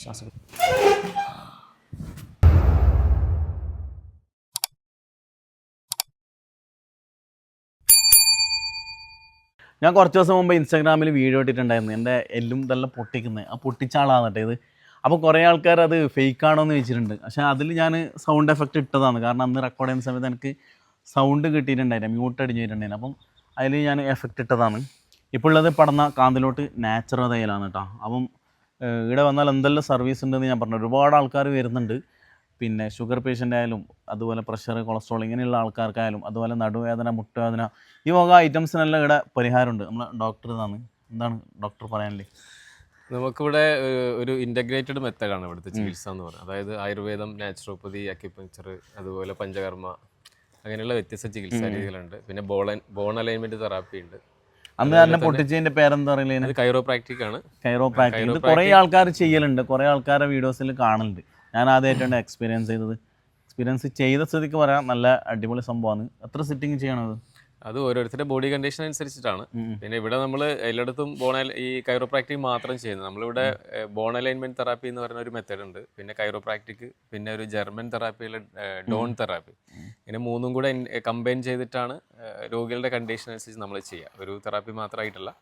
ശ്വാസം ഞാൻ കുറച്ച് ദിവസം മുമ്പ് ഇൻസ്റ്റാഗ്രാമിൽ വീഡിയോ ഇട്ടിട്ടുണ്ടായിരുന്നു എൻ്റെ എല്ലും ഇതെല്ലാം പൊട്ടിക്കുന്നത് ആ പൊട്ടിച്ച ആളാണ് കേട്ടോ ഇത്. അപ്പോൾ കുറേ ആൾക്കാർ അത് ഫേക്ക് ആണോ എന്ന് ചോദിച്ചിട്ടുണ്ട്. പക്ഷേ അതിൽ ഞാൻ സൗണ്ട് എഫക്റ്റ് ഇട്ടതാണ്. കാരണം അന്ന് റെക്കോർഡ് ചെയ്യുന്ന സമയത്ത് എനിക്ക് സൗണ്ട് കിട്ടിയിട്ടുണ്ടായിരുന്നു, മ്യൂട്ട് അടിഞ്ഞിട്ടുണ്ടായിരുന്നു. അപ്പം അതിൽ ഞാൻ എഫക്റ്റ് ഇട്ടതാണ്. ഇപ്പോൾ ഉള്ളത് പടന്ന കാന്തലോട്ട് നാച്ചുറൽ തയ്യലാണ് കേട്ടോ. അപ്പം ഇവിടെ വന്നാൽ എന്തെല്ലാം സർവീസ് ഉണ്ടെന്ന് ഞാൻ പറഞ്ഞു. ഒരുപാട് ആൾക്കാർ വരുന്നുണ്ട്. പിന്നെ ഷുഗർ പേഷ്യൻ്റ് ആയാലും അതുപോലെ പ്രഷർ, കൊളസ്ട്രോൾ ഇങ്ങനെയുള്ള ആൾക്കാർക്കായാലും അതുപോലെ നടുവേദന, മുട്ടുവേദന ഈ വക ഐറ്റംസിനെല്ലാം ഇവിടെ പരിഹാരമുണ്ട്. നമ്മൾ ഡോക്ടർ ഇതാണ്. എന്താണ് ഡോക്ടർ പറയാനില്ലേ? നമുക്കിവിടെ ഒരു ഇൻ്റഗ്രേറ്റഡ് മെത്തേഡാണ് ഇവിടുത്തെ ചികിത്സ എന്ന് പറയുന്നത്. അതായത് ആയുർവേദം, നാച്ചുറോപ്പതി, അക്യുപങ്ക്ചർ, അതുപോലെ പഞ്ചകർമ്മ, അങ്ങനെയുള്ള വ്യത്യസ്ത ചികിത്സാ രീതികളുണ്ട്. പിന്നെ ബോൺ അലൈൻമെൻറ്റ് തെറാപ്പി ഉണ്ട്. അന്ന് തന്നെ പൊട്ടിച്ചതിൻ്റെ പേരെന്താ പറയുന്നത്? അത് കൈറോപ്രാക്റ്റിക് ആണ്. കൈറോപ്രാക്റ്റിക് ഇത് കുറേ ആൾക്കാർ ചെയ്യലുണ്ട്, കുറേ ആൾക്കാരുടെ വീഡിയോസിൽ കാണലുണ്ട്. ഞാൻ ആദ്യമായിട്ടാണ് എക്സ്പീരിയൻസ് ചെയ്തത്. എക്സ്പീരിയൻസ് ചെയ്ത സ്ഥിതിക്ക് പറയാം, നല്ല അടിപൊളി സംഭവമാണ്. എത്ര സിറ്റിംഗ് ചെയ്യണത്? അത് ഓരോരുത്തരുടെ ബോഡി കണ്ടീഷൻ അനുസരിച്ചിട്ടാണ്. പിന്നെ ഇവിടെ നമ്മൾ എല്ലായിടത്തും ഈ കൈറോപ്രാക്റ്റിക് മാത്രം ചെയ്യുന്നത്. നമ്മളിവിടെ ബോൺ അലൈൻമെന്റ് തെറാപ്പി എന്ന് പറയുന്ന ഒരു മെത്തേഡ് ഉണ്ട്. പിന്നെ കൈറോപ്രാക്റ്റിക്, പിന്നെ ഒരു ജർമ്മൻ തെറാപ്പിയിലെ ഡോൺ തെറാപ്പി, ഇങ്ങനെ മൂന്നും കൂടെ കമ്പൈൻ ചെയ്തിട്ടാണ് രോഗികളുടെ കണ്ടീഷൻ അനുസരിച്ച് നമ്മൾ ചെയ്യുക. ഒരു തെറാപ്പി മാത്രമായിട്ടല്ല.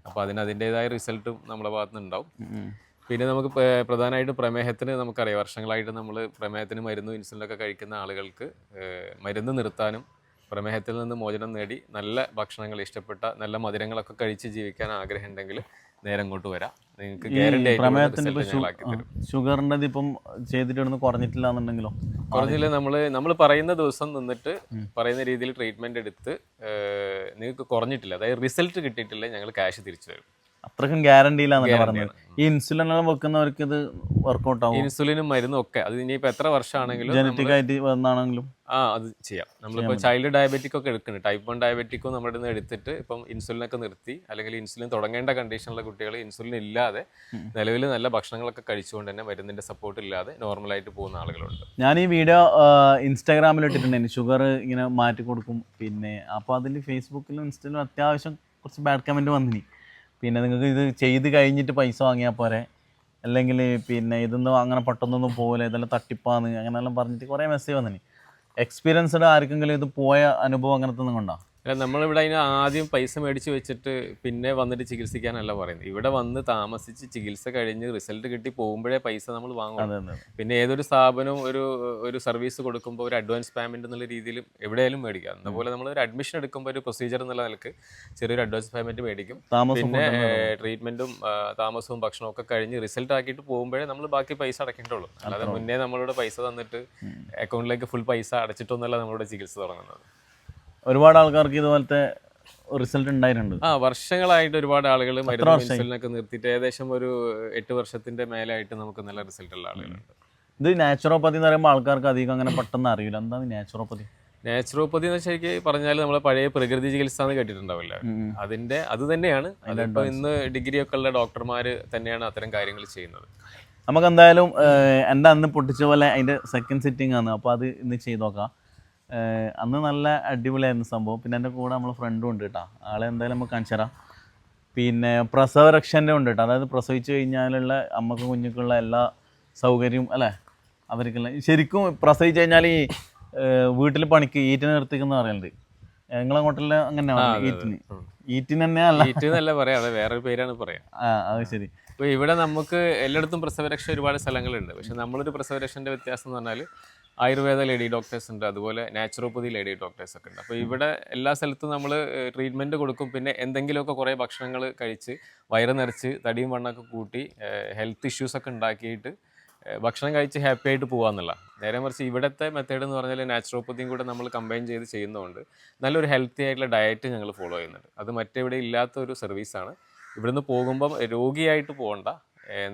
അപ്പോൾ അതിൻ്റെതായ റിസൾട്ടും നമ്മളെ ഭാഗത്ത് നിന്ന് ഉണ്ടാവും. പിന്നെ നമുക്ക് പ്രധാനമായിട്ടും പ്രമേഹത്തിന് നമുക്കറിയാം, വർഷങ്ങളായിട്ട് നമ്മൾ പ്രമേഹത്തിന് മരുന്നും ഇൻസുലിനൊക്കെ കഴിക്കുന്ന ആളുകൾക്ക് മരുന്ന് നിർത്താനും പ്രമേഹത്തിൽ നിന്ന് മോചനം നേടി നല്ല ഭക്ഷണങ്ങൾ, ഇഷ്ടപ്പെട്ട നല്ല മധുരങ്ങളൊക്കെ കഴിച്ച് ജീവിക്കാൻ ആഗ്രഹം ഉണ്ടെങ്കിൽ നേരെ അങ്ങോട്ട് വരാം. നിങ്ങൾക്ക് ഗ്യാരണ്ടി ഷുഗറിൻ്റെ ഇപ്പം ചെയ്തിട്ടൊന്നും കുറഞ്ഞിട്ടില്ല എന്നുണ്ടെങ്കിലോ? കുറഞ്ഞില്ല. നമ്മൾ പറയുന്ന ദിവസം നിന്നിട്ട് പറയുന്ന രീതിയിൽ ട്രീറ്റ്മെൻറ്റ് എടുത്ത് നിങ്ങൾക്ക് കുറഞ്ഞിട്ടില്ല, അതായത് റിസൾട്ട് കിട്ടിയിട്ടില്ല, ഞങ്ങൾ ക്യാഷ് തിരിച്ചു തരും. അത്രക്കും ഗ്യാരണ്ടി ഇല്ലാന്നല്ലേ പറഞ്ഞത്? ഈ ഇൻസുലിൻ വെക്കുന്നവർക്ക് ഇത് വർക്കൗട്ട് ആവും? ഇൻസുലിനും മരുന്നും ഒക്കെ അത് ഇനിയിപ്പോൾ എത്ര വർഷമാണെങ്കിലും, ജനറ്റിക് ആയിട്ട് വന്നാണെങ്കിലും അത് ചെയ്യാം. നമ്മളിപ്പോൾ ചൈൽഡ് ഡയബറ്റിക് ഒക്കെ എടുക്കുന്നുണ്ട്. ടൈപ്പ് 1 ഡയബറ്റിക്കും നമ്മുടെ നിന്ന് എടുത്തിട്ട് ഇപ്പം ഇൻസുലിനൊക്കെ നിർത്തി, അല്ലെങ്കിൽ ഇൻസുലിൻ തുടങ്ങേണ്ട കണ്ടീഷനുള്ള കുട്ടികൾ ഇൻസുലിൻ ഇല്ലാതെ നിലവിൽ നല്ല ഭക്ഷണങ്ങളൊക്കെ കഴിച്ചുകൊണ്ട് തന്നെ മരുന്നിൻ്റെ സപ്പോർട്ട് ഇല്ലാതെ നോർമലായിട്ട് പോകുന്ന ആളുകളുണ്ട്. ഞാൻ ഈ വീഡിയോ ഇൻസ്റ്റാഗ്രാമിൽ ഇട്ടിട്ടുണ്ടായിരുന്നു, ഷുഗർ ഇങ്ങനെ മാറ്റി കൊടുക്കും. പിന്നെ അപ്പോൾ അതിൽ ഫേസ്ബുക്കിലും ഇൻസ്റ്റയിലും അത്യാവശ്യം കുറച്ച് ബാഡ് കമൻറ്റ് വന്നിനി. പിന്നെ നിങ്ങൾക്ക് ഇത് ചെയ്ത് കഴിഞ്ഞിട്ട് പൈസ വാങ്ങിയാൽ പോരെ, അല്ലെങ്കിൽ പിന്നെ ഇതൊന്നും അങ്ങനെ പെട്ടെന്നൊന്നും പോകില്ല, ഇതെല്ലാം തട്ടിപ്പാന്ന് അങ്ങനെയെല്ലാം പറഞ്ഞിട്ട് കുറേ മെസ്സേജ് വന്നിനി. എക്സ്പീരിയൻസ്ഡ് ആർക്കെങ്കിലും ഇത് പോയ അനുഭവം അങ്ങനത്തെ ഒന്നും കൊണ്ടോ? അല്ല, നമ്മളിവിടെ അതിന് ആദ്യം പൈസ മേടിച്ച് വെച്ചിട്ട് പിന്നെ വന്നിട്ട് ചികിത്സിക്കാനല്ല പറയുന്നത്. ഇവിടെ വന്ന് താമസിച്ച് ചികിത്സ കഴിഞ്ഞ് റിസൾട്ട് കിട്ടി പോകുമ്പോഴേ പൈസ നമ്മൾ വാങ്ങും. പിന്നെ ഏതൊരു സ്ഥാപനവും ഒരു സർവീസ് കൊടുക്കുമ്പോൾ ഒരു അഡ്വാൻസ് പേയ്മെൻറ്റ് എന്നുള്ള രീതിയിൽ എവിടെയാലും മേടിക്കാം. അതുപോലെ നമ്മൾ ഒരു അഡ്മിഷൻ എടുക്കുമ്പോൾ ഒരു പ്രൊസീജിയർ എന്നുള്ള നിലക്ക് ചെറിയൊരു അഡ്വാൻസ് പേയ്മെൻറ്റ് മേടിക്കും. പിന്നെ ട്രീറ്റ്മെൻറ്റും താമസവും ഭക്ഷണവും ഒക്കെ കഴിഞ്ഞ് റിസൾട്ട് ആക്കിയിട്ട് പോകുമ്പോഴേ നമ്മൾ ബാക്കി പൈസ അടയ്ക്കേണ്ടുള്ളൂ. അല്ലാതെ മുന്നേ നമ്മളിവിടെ പൈസ തന്നിട്ട് അക്കൗണ്ടിലേക്ക് ഫുൾ പൈസ അടച്ചിട്ടൊന്നുമല്ല നമ്മളിവിടെ ചികിത്സ തുടങ്ങുന്നത്. ഒരുപാട് ആൾക്കാർക്ക് ഇതുപോലത്തെ റിസൾട്ട് ഉണ്ടായിട്ടുണ്ട്. വർഷങ്ങളായിട്ട് ഒരുപാട് ആളുകൾ മരുന്ന് ഇൻസുലിനൊക്കെ നിർത്തിയിട്ട് ഏകദേശം ഒരു 8 വർഷത്തിന്റെ മേലായിട്ട് നമുക്ക് നല്ല റിസൾട്ട് ഉള്ള ആളുകളുണ്ട്. ഇത് നാച്ചുറോപ്പതി എന്ന് പറയുമ്പോൾ ആൾക്കാർക്ക് അധികം അങ്ങനെ പെട്ടെന്ന് അറിയില്ല. എന്താണ് നാച്ചുറോപ്പതി? നാച്ചുറോപ്പതി എന്ന് വെച്ചാൽ പറഞ്ഞാൽ നമ്മളെ പഴയ പ്രകൃതി ചികിത്സ എന്ന് കേട്ടിട്ടുണ്ടാവില്ല, അത് തന്നെയാണ്. അതിപ്പോൾ ഇന്ന് ഡിഗ്രി ഒക്കെ ഉള്ള ഡോക്ടർമാർ തന്നെയാണ് അത്തരം കാര്യങ്ങൾ ചെയ്യുന്നത്. നമുക്ക് എന്തായാലും എൻ്റെ അന്ന് പൊട്ടിച്ച പോലെ അതിൻ്റെ സെക്കൻഡ് സിറ്റിംഗ് ആണ്. അപ്പോൾ അത് ഇന്ന് ചെയ്ത് നോക്കാം. അന്ന് നല്ല അടിപൊളിയായിരുന്നു സംഭവം. പിന്നെ എൻ്റെ കൂടെ നമ്മൾ ഫ്രണ്ടും ഉണ്ട് കേട്ടോ. ആളെ എന്തായാലും നമുക്ക് കാണിച്ചു തരാം. പിന്നെ പ്രസവരക്ഷൻ്റെ ഉണ്ട് കേട്ടോ. അതായത് പ്രസവിച്ച് കഴിഞ്ഞാലുള്ള അമ്മക്കും കുഞ്ഞുക്കുള്ള എല്ലാ സൗകര്യവും അല്ലേ അവർക്കുള്ള. ശരിക്കും പ്രസവിച്ച് കഴിഞ്ഞാൽ ഈ വീട്ടിൽ പണിക്ക് ഈറ്റിന് നിർത്തിക്കുന്ന പറയുന്നുണ്ട്. നിങ്ങളങ്ങോട്ടുള്ള അങ്ങനെയാണ് ഈറ്റിന് തന്നെയല്ല, ഈറ്റിനല്ല പറയാം, അത് വേറൊരു പേരാണ് പറയാം. അത് ശരി. ഇപ്പോൾ ഇവിടെ നമുക്ക് എല്ലായിടത്തും പ്രസവരക്ഷ ഒരുപാട് സ്ഥലങ്ങളുണ്ട്. പക്ഷെ നമ്മളൊരു പ്രസവരക്ഷൻ്റെ വ്യത്യാസം എന്ന് പറഞ്ഞാൽ ആയുർവേദ ലേഡി ഡോക്ടേഴ്സ് ഉണ്ട്, അതുപോലെ നാച്ചുറോപ്പതി ലേഡി ഡോക്ടേഴ്സ് ഒക്കെ ഉണ്ട്. അപ്പോൾ ഇവിടെ എല്ലാ സ്ഥലത്തും നമ്മൾ ട്രീറ്റ്മെൻറ്റ് കൊടുക്കും. പിന്നെ എന്തെങ്കിലുമൊക്കെ കുറേ ഭക്ഷണങ്ങൾ കഴിച്ച് വയറ് നിറച്ച് തടിയും വണ്ണമൊക്കെ കൂട്ടി ഹെൽത്ത് ഇഷ്യൂസൊക്കെ ഉണ്ടാക്കിയിട്ട് ഭക്ഷണം കഴിച്ച് ഹാപ്പി ആയിട്ട് പോകാമെന്നുള്ള. നേരെ മറിച്ച് ഇവിടുത്തെ മെത്തേഡ് എന്ന് പറഞ്ഞാൽ നാച്ചുറോപ്പതിയും കൂടെ നമ്മൾ കമ്പൈൻ ചെയ്ത് ചെയ്യുന്നതുകൊണ്ട് നല്ലൊരു ഹെൽത്തി ആയിട്ടുള്ള ഡയറ്റ് ഞങ്ങൾ ഫോളോ ചെയ്യുന്നുണ്ട്. അത് മറ്റെവിടെ ഇല്ലാത്തൊരു സർവീസാണ്. ഇവിടുന്ന് പോകുമ്പം രോഗിയായിട്ട് പോകണ്ട.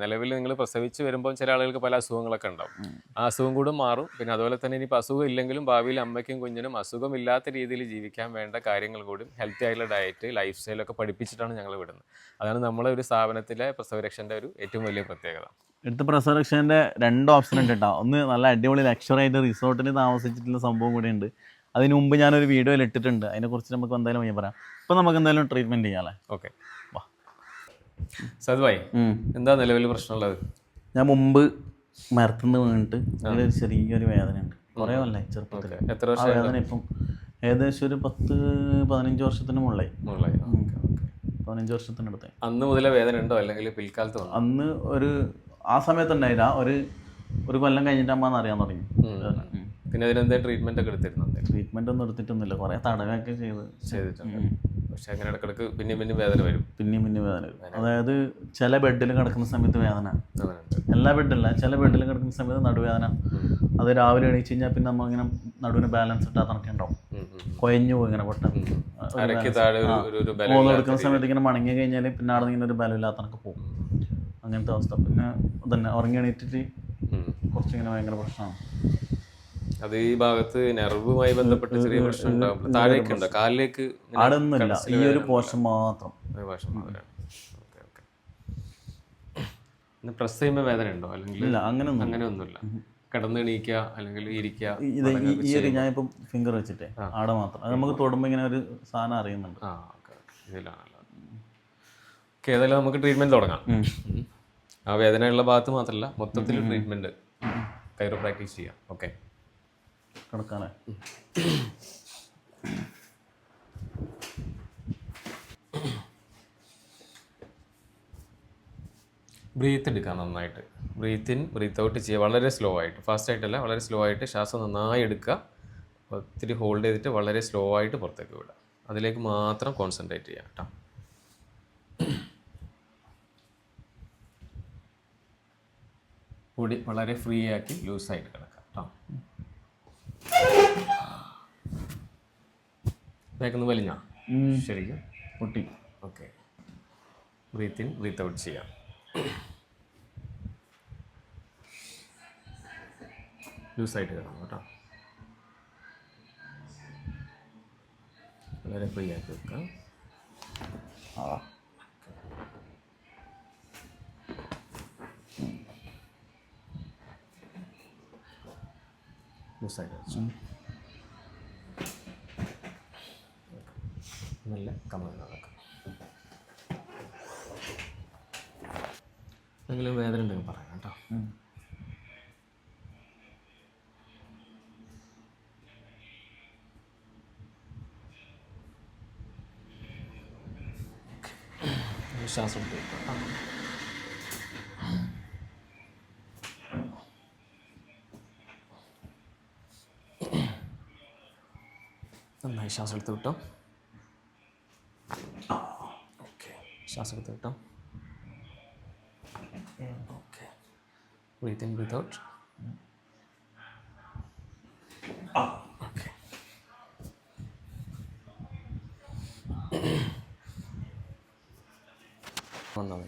നിലവിൽ നിങ്ങൾ പ്രസവിച്ച് വരുമ്പോൾ ചില ആളുകൾക്ക് പല അസുഖങ്ങളൊക്കെ ഉണ്ടാവും. ആ അസുഖം കൂടെ മാറും. പിന്നെ അതുപോലെ തന്നെ ഇനിയിപ്പോൾ അസുഖം ഇല്ലെങ്കിലും ഭാവിയിൽ അമ്മയ്ക്കും കുഞ്ഞിനും അസുഖമില്ലാത്ത രീതിയിൽ ജീവിക്കാൻ വേണ്ട കാര്യങ്ങൾ കൂടി ഹെൽത്തി ആയിട്ടുള്ള ഡയറ്റ്, ലൈഫ് സ്റ്റൈലൊക്കെ പഠിപ്പിച്ചിട്ടാണ് ഞങ്ങൾ വിടുന്നത്. അതാണ് നമ്മളെ ഒരു സ്ഥാപനത്തിലെ പ്രസവരക്ഷൻ്റെ ഒരു ഏറ്റവും വലിയ പ്രത്യേകത. എടുത്ത പ്രസവരക്ഷൻ്റെ 2 ഓപ്ഷൻ ഉണ്ട് കേട്ടോ. ഒന്ന് നല്ല അടിപൊളി ലക്ഷറായിട്ട് റിസോർട്ടിൽ താമസിച്ചിട്ടുള്ള സംഭവം കൂടെ ഉണ്ട്. അതിന് മുമ്പ് ഞാനൊരു വീഡിയോയിൽ ഇട്ടിട്ടുണ്ട്. അതിനെക്കുറിച്ച് നമുക്ക് എന്തായാലും പറയാം. ഇപ്പോൾ നമുക്ക് എന്തായാലും ട്രീറ്റ്മെൻറ്റ് ചെയ്യാമല്ലേ? ഓക്കെ. സതുവായി എന്താ നിലവിൽ പ്രശ്നമുള്ളത്? ഞാൻ മുമ്പ് മരത്തുനിന്ന് വീണിട്ട് അതിലൊരു ചെറിയൊരു വേദനയുണ്ട്. കുറേ കൊല്ലായി ചെറുപ്പത്തിൽ. എത്ര ആ വർഷം? വേദന ഇപ്പം ഏകദേശം ഒരു 10-15 വർഷത്തിന് മുകളിലായി. 15 വർഷത്തിനടുത്തായി. അന്ന് മുതലേ വേദന ഉണ്ടോ അല്ലെങ്കിൽ പിൽക്കാലത്ത് വന്നോ? അന്ന് ആ സമയത്ത് ഉണ്ടായില്ല. ഒരു കൊല്ലം കഴിഞ്ഞിട്ടാകുമ്പോൾ അറിയാൻ തുടങ്ങി. പിന്നെ അതിനെന്താ ട്രീറ്റ്മെന്റ് ഒക്കെ എടുത്തിരുന്നത്? ട്രീറ്റ്മെന്റ് ഒന്നും എടുത്തിട്ടൊന്നുമില്ല. കുറേ തടവൊക്കെ ചെയ്തിട്ടുണ്ട്. പക്ഷെ അങ്ങനെ ഇടക്കിടക്ക് പിന്നെ വേദന വരും. പിന്നെ വേദന വരും. അതായത് ചില ബെഡിൽ കിടക്കുന്ന സമയത്ത് വേദന, എല്ലാ ബെഡില്ല, ചില ബെഡിൽ കിടക്കുന്ന സമയത്ത് നടുവേദന. അത് രാവിലെ എണീച്ച് കഴിഞ്ഞാൽ പിന്നെ നമ്മൾ ഇങ്ങനെ നടുവിന് ബാലൻസ് ഇട്ടാത്തണൊക്കെ ഉണ്ടാവും. കൊയഞ്ഞു പോകും ഇങ്ങനെ പെട്ടെന്ന്. കൊടുക്കുന്ന സമയത്ത് ഇങ്ങനെ മണങ്ങി കഴിഞ്ഞാൽ പിന്നെ അവിടെ ഇങ്ങനെ ഒരു ബലമില്ലാത്തണൊക്കെ പോകും. അങ്ങനത്തെ അവസ്ഥ. പിന്നെ തന്നെ ഉറങ്ങി എണീറ്റിട്ട് കുറച്ചിങ്ങനെ ഭയങ്കര പ്രശ്നമാണ്. അത് ഈ ഭാഗത്ത് നെർവുമായി ബന്ധപ്പെട്ട് ചെറിയ പ്രശ്നം ഉണ്ടാവും. താഴേക്ക് ഉണ്ടോ? കാലിലേക്ക് ആടൊന്നുമില്ല, ഈ ഒരു പോർഷൻ മാത്രം. പ്രസ് ചെയ്യുമ്പോൾ വേദന ഉണ്ടോ? അല്ലെങ്കിൽ ഇല്ല, അങ്ങനെയൊന്നുമില്ല. കിടന്ന് എണീക്കുക അല്ലെങ്കിൽ ഇരിക്കുക. ഈ ഒരു ഞാനിപ്പം ഫിംഗർ വെച്ചിട്ടേ ആടെ മാത്രം. അത് നമുക്ക് തൊടുമ്പോൾ ഇങ്ങനെ ഒരു സാധനം അറിയുന്നുണ്ട്. ഇതിലാണല്ലോ. ഓക്കെ, ഏതായാലും നമുക്ക് ട്രീറ്റ്മെന്റ് തുടങ്ങാം. ആ വേദനയുള്ള ഭാഗത്ത് മാത്രമല്ല, മൊത്തത്തിൽ ട്രീറ്റ്മെന്റ് കൈറോപ്രാക്ടീസ് ചെയ്യാം. ഓക്കെ, കിടക്കാനേ. ബ്രീത്ത് എടുക്കാം നന്നായിട്ട്. ബ്രീത്ത് ഇൻ ബ്രീത്ത് ഔട്ട് ചെയ്യുക വളരെ സ്ലോ ആയിട്ട്, ഫാസ്റ്റ് ആയിട്ടല്ല, വളരെ സ്ലോ ആയിട്ട് ശ്വാസം നന്നായി എടുക്കുക. ഒത്തിരി ഹോൾഡ് ചെയ്തിട്ട് വളരെ സ്ലോ ആയിട്ട് പുറത്തേക്ക് വിടുക. അതിലേക്ക് മാത്രം കോൺസെൻട്രേറ്റ് ചെയ്യാം കേട്ടോ. കൂടി വളരെ ഫ്രീ ആക്കി ലൂസായിട്ട് കിടക്കാം കേട്ടോ. ബാക്കൊന്ന് വലിഞ്ഞോ? ശരിക്കും പൊട്ടി. Okay, breathe in breathe out ചെയ്യാം. ലൂസായിട്ട് കിടണം കേട്ടോ. വളരെ ഫ്രീ ആക്കി വെക്കാം. ലൂസായിട്ട് വെച്ചു. നല്ല കമ്മൽ നടക്കാം. എന്തെങ്കിലും വേദന ഉണ്ടെങ്കിൽ പറയാം കേട്ടോ. ശ്വാസം എടുക്കാം. നന്നായി ശ്വാസം എടുത്ത് വിട്ടോ. ഓക്കെ, ശ്വാസം എടുത്ത് വിട്ടോ. Okay, breathe in breathe out. Okay,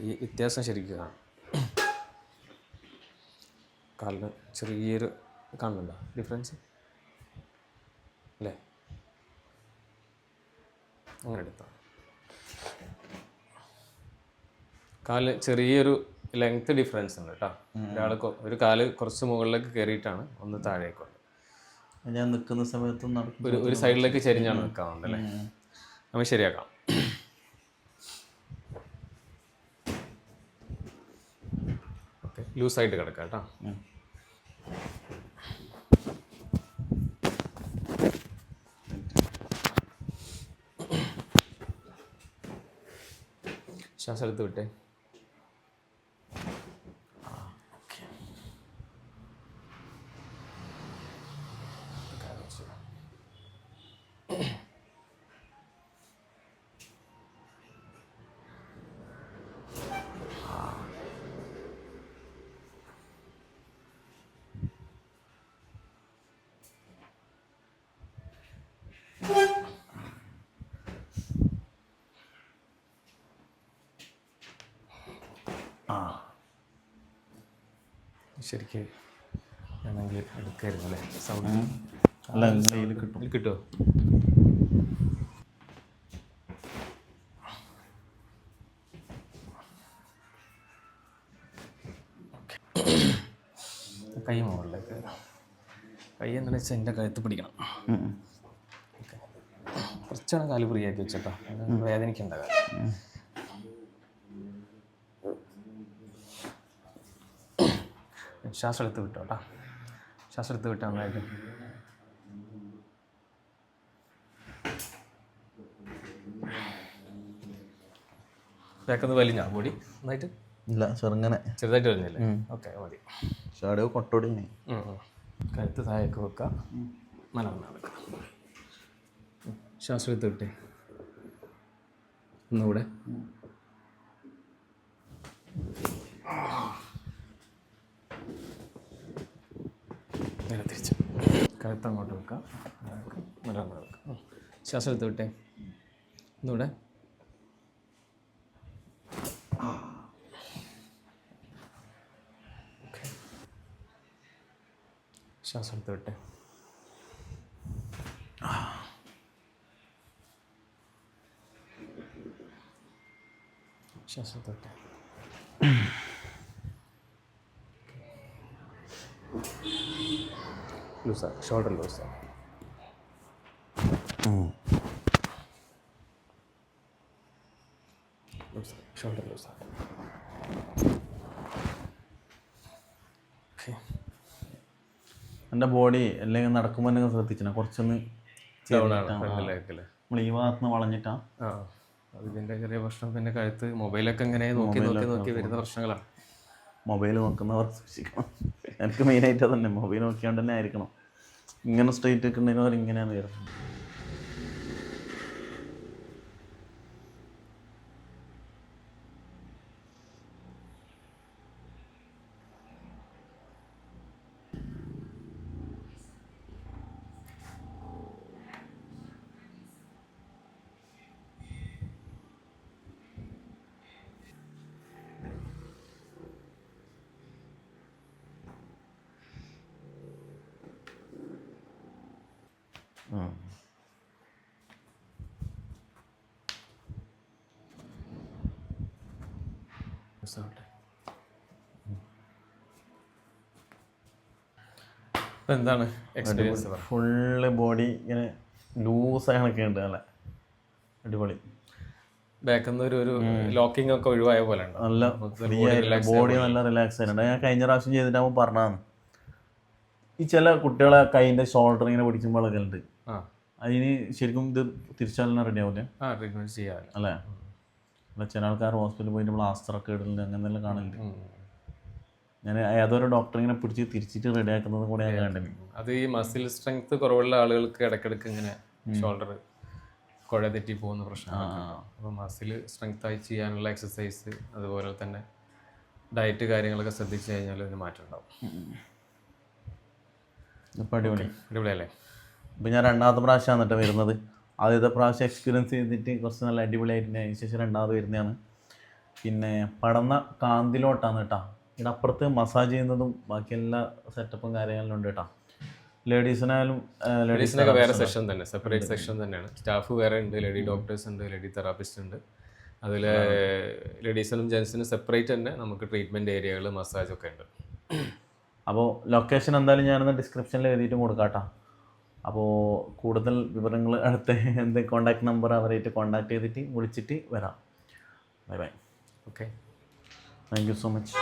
ഈ വ്യത്യാസം ശരിക്കും കാണാം. കാലിന് ചെറിയൊരു കാണുന്നുണ്ടോ ഡിഫറൻസ് അല്ലേ? അങ്ങനെ എടുത്താൽ കാല് ചെറിയൊരു ലെങ്ത് ഡിഫറൻസ് ഉണ്ട് കേട്ടോ. ഒരാൾ ഒരു കാല് കുറച്ച് മുകളിലേക്ക് കയറിയിട്ടാണ്, ഒന്ന് താഴേക്കുണ്ട്. ഞാൻ നിൽക്കുന്ന സമയത്തും ഒരു സൈഡിലേക്ക് ചെരിഞ്ഞാണ് നിൽക്കാവുന്നല്ലേ? നമുക്ക് ശരിയാക്കാം. ഓക്കെ, ലൂസായിട്ട് കിടക്കാം കേട്ടോ. ശ്വാസം എടുത്ത് വിട്ടേ. ശരിക്കും വേണമെങ്കിൽ എടുക്കായിരുന്നു അല്ലേ? സൗണ്ട് അല്ല, കയ്യിൽ കിട്ടുമോ? കൈ മുകളിലേക്ക്. കൈ എന്താണെന്ന് വെച്ചാൽ എൻ്റെ കഴുത്ത് പിടിക്കണം. ഓക്കെ, കുറച്ചാണ് കാല് ഫ്രീ ആക്കി വെച്ചേട്ടോ, വേദനിക്കണ്ട കാലം. ശ്വാസം എടുത്ത് വിട്ടോ കേട്ടോ. ശ്വാസം എടുത്ത് വിട്ടോ നന്നായിട്ട്. ബാക്കൊന്ന് വലിഞ്ഞാ ബോഡി നന്നായിട്ട്? ഇല്ല, ചെറുങ്ങനെ ചെറുതായിട്ട് വലിഞ്ഞല്ലേ? ഓക്കെ മതി. ഷാഡോ കൊട്ടോടി. കഴുത്ത് താഴേക്ക് വെക്കുക, മലർന്ന് നടക്കുക. ശ്വാസം എടുത്ത് വിട്ടേ ഒന്നുകൂടെ. നേരെ തിരിച്ച് കഴുത്ത് അങ്ങോട്ട് വെക്കുക, മലർന്ന് നടക്കുക. ശ്വാസം എടുത്ത് വിട്ടേ ഒന്നുകൂടെ. ശ്വാസം എടുത്ത് വിട്ടെ. ശ്വാസം എടുത്ത് വിട്ടെ. ലൂസാ, ഷോൾഡർ ലൂസാ. ലൂസാ, ഷോൾഡർ ലൂസാ. ഓക്കെ. എൻ്റെ ബോഡി അല്ലെങ്കിൽ നടക്കുമ്പോൾ തന്നെ ശ്രദ്ധിച്ചാൽ കുറച്ചൊന്ന് നമ്മൾ ഈ ഭാഗത്തുനിന്ന് വളഞ്ഞിട്ടാ. ആ, അതിൻ്റെ ചെറിയ പ്രശ്നം. പിന്നെ കഴുത്ത് മൊബൈലൊക്കെ ഇങ്ങനെ നോക്കി നോക്കി നോക്കി വരുന്ന പ്രശ്നങ്ങളാണ്. മൊബൈൽ നോക്കുന്നവർ സൂക്ഷിക്കണം. എനിക്ക് മെയിനായിട്ട് തന്നെ മൊബൈൽ നോക്കിയാണ്ട് തന്നെ ആയിരിക്കണം. ഇങ്ങനെ സ്ട്രെയിറ്റ് വെക്കുന്നതിനവർ ഇങ്ങനെയാണ് വരുന്നത്. എന്താണ് എക്സ്പീരിയൻസ്? ഫുള്ള് ബോഡി ഇങ്ങനെ ലൂസായൊക്കെ ഉണ്ട്. നല്ല അടിപൊളി. ബാക്കിൽ ഒരു ലോക്കിംഗ് ഒക്കെ ഒഴിവായ പോലെ നല്ല ഫ്രീ ആയിട്ട് ബോഡി നല്ല റിലാക്സ് ആയിട്ടുണ്ട്. ഞാൻ കഴിഞ്ഞ പ്രാവശ്യം ചെയ്തിട്ടാകുമ്പോൾ പറഞ്ഞതാണ്, ഈ ചില കുട്ടികളെ കൈൻ്റെ ഷോൾഡർ ഇങ്ങനെ പിടിക്കുമ്പോഴൊക്കെ ഉണ്ട്. അതിന് ശരിക്കും ഇത് തിരിച്ചാലും റെഡി ആവില്ലേ? ട്രീറ്റ്മെൻറ്റ് ചെയ്യാം അല്ലേ? അല്ല, ചില ആൾക്കാർ ഹോസ്പിറ്റലിൽ പോയിട്ട് പ്ലാസ്റ്ററൊക്കെ ഇടുന്നുണ്ട്, അങ്ങനെയെല്ലാം കാണുന്നുണ്ട്. ഞാൻ ഏതൊരു ഡോക്ടർ ഇങ്ങനെ പിടിച്ച് തിരിച്ചിട്ട് റെഡി ആക്കുന്നത് കൂടെ ഞാൻ കണ്ടിട്ടുണ്ട്. അത് ഈ മസിൽ സ്ട്രെങ്ത് കുറവുള്ള ആളുകൾക്ക് ഇടയ്ക്കിടയ്ക്ക് ഇങ്ങനെ ഷോൾഡർ കുഴ തെറ്റി പോകുന്ന പ്രശ്നമാണ്. അപ്പോൾ മസിൽ സ്ട്രെങ്ത് ആയി ചെയ്യാനുള്ള എക്സസൈസ് അതുപോലെ തന്നെ ഡയറ്റ് കാര്യങ്ങളൊക്കെ ശ്രദ്ധിച്ചു കഴിഞ്ഞാൽ അതിന് മാറ്റം ഉണ്ടാവും. അപ്പോൾ അടിപൊളിയല്ലേ? ഇപ്പം ഞാൻ രണ്ടാമത്തെ പ്രാവശ്യം എന്നിട്ട് വരുന്നത്. ആദ്യത്തെ പ്രാവശ്യം എക്സ്പീരിയൻസ് ചെയ്തിട്ട് കുറച്ച് നല്ല അടിപൊളിയായിട്ട് അതിന് ശേഷം രണ്ടാമത് വരുന്നതാണ്. പിന്നെ പടന്ന കാന്തിലോട്ടാണ് കേട്ടോ. ഇവിടെ അപ്പുറത്ത് മസാജ് ചെയ്യുന്നതും ബാക്കി എല്ലാ സെറ്റപ്പും കാര്യങ്ങളിലും ഉണ്ട് കേട്ടോ. ലേഡീസിനായാലും ലേഡീസിനൊക്കെ വേറെ സെക്ഷൻ തന്നെ, സെപ്പറേറ്റ് സെക്ഷൻ തന്നെയാണ്. സ്റ്റാഫ് വേറെ ഉണ്ട്, ലേഡി ഡോക്ടേഴ്സ് ഉണ്ട്, ലേഡി തെറാപ്പിസ്റ്റ് ഉണ്ട്. അതിൽ ലേഡീസിനും ജെൻസിനും സെപ്പറേറ്റ് തന്നെ നമുക്ക് ട്രീറ്റ്മെൻറ്റ് ഏരിയകൾ, മസാജൊക്കെ ഉണ്ട്. അപ്പോൾ ലൊക്കേഷൻ എന്തായാലും ഞാനൊന്ന് ഡിസ്ക്രിപ്ഷനിൽ എഴുതിയിട്ടും കൊടുക്കാം കേട്ടോ. അപ്പോൾ കൂടുതൽ വിവരങ്ങൾ അടുത്ത എന്ത് കോൺടാക്ട് നമ്പർ അവരായിട്ട് കോൺടാക്ട് ചെയ്തിട്ട് വിളിച്ചിട്ട് വരാം. Bye bye. Okay, thank you so much.